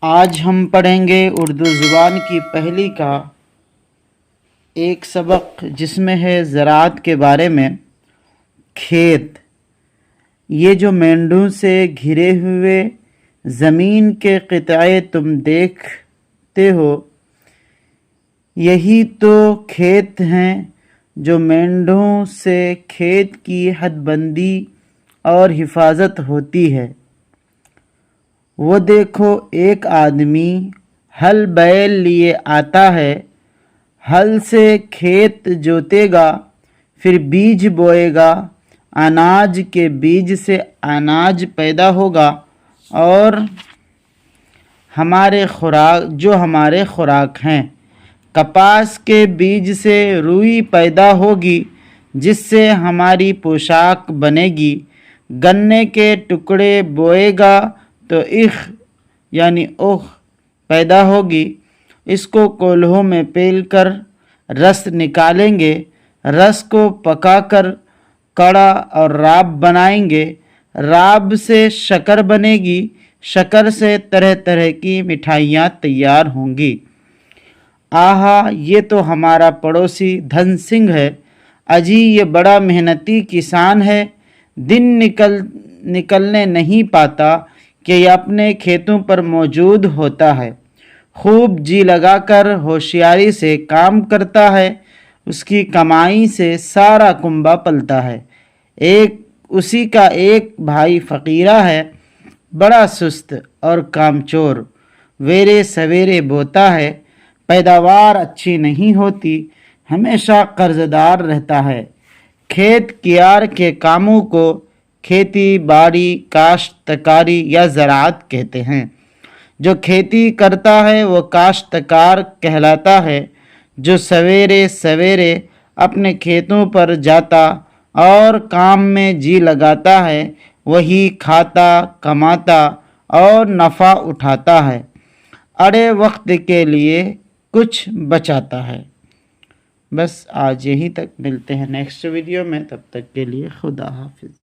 آج ہم پڑھیں گے اردو زبان کی پہلی کا ایک سبق جس میں ہے زراعت کے بارے میں۔ کھیت، یہ جو مینڈوں سے گھرے ہوئے زمین کے قطعے تم دیکھتے ہو، یہی تو کھیت ہیں جو مینڈوں سے کھیت کی حد بندی اور حفاظت ہوتی ہے۔ وہ دیکھو ایک آدمی ہل بیل لیے آتا ہے، ہل سے کھیت جوتے گا، پھر بیج بوئے گا، اناج کے بیج سے اناج پیدا ہوگا اور ہمارے خوراک ہیں۔ کپاس کے بیج سے روئی پیدا ہوگی جس سے ہماری پوشاک بنے گی۔ گنے کے ٹکڑے بوئے گا تو اوخ پیدا ہوگی، اس کو کولہوں میں پیل کر رس نکالیں گے، رس کو پکا کر کڑا اور راب بنائیں گے، راب سے شکر بنے گی، شکر سے طرح طرح کی مٹھائیاں تیار ہوں گی۔ آہا، یہ تو ہمارا پڑوسی دھن سنگھ ہے، اجی یہ بڑا محنتی کسان ہے، دن نکلنے نہیں پاتا کہ یہ اپنے کھیتوں پر موجود ہوتا ہے، خوب جی لگا کر ہوشیاری سے کام کرتا ہے، اس کی کمائی سے سارا کنبہ پلتا ہے۔ اسی کا ایک بھائی فقیرہ ہے، بڑا سست اور کامچور، ویرے سویرے بوتا ہے، پیداوار اچھی نہیں ہوتی، ہمیشہ قرض دار رہتا ہے۔ کھیت کیار کے کاموں کو کھیتی باڑی کاشتکاری یا زراعت کہتے ہیں۔ جو کھیتی کرتا ہے وہ کاشتکار کہلاتا ہے۔ جو سویرے سویرے اپنے کھیتوں پر جاتا اور کام میں جی لگاتا ہے، وہی کھاتا کماتا اور نفع اٹھاتا ہے، اڑے وقت کے لیے کچھ بچاتا ہے۔ بس آج یہیں تک، ملتے ہیں نیکسٹ ویڈیو میں، تب تک کے لیے خدا حافظ۔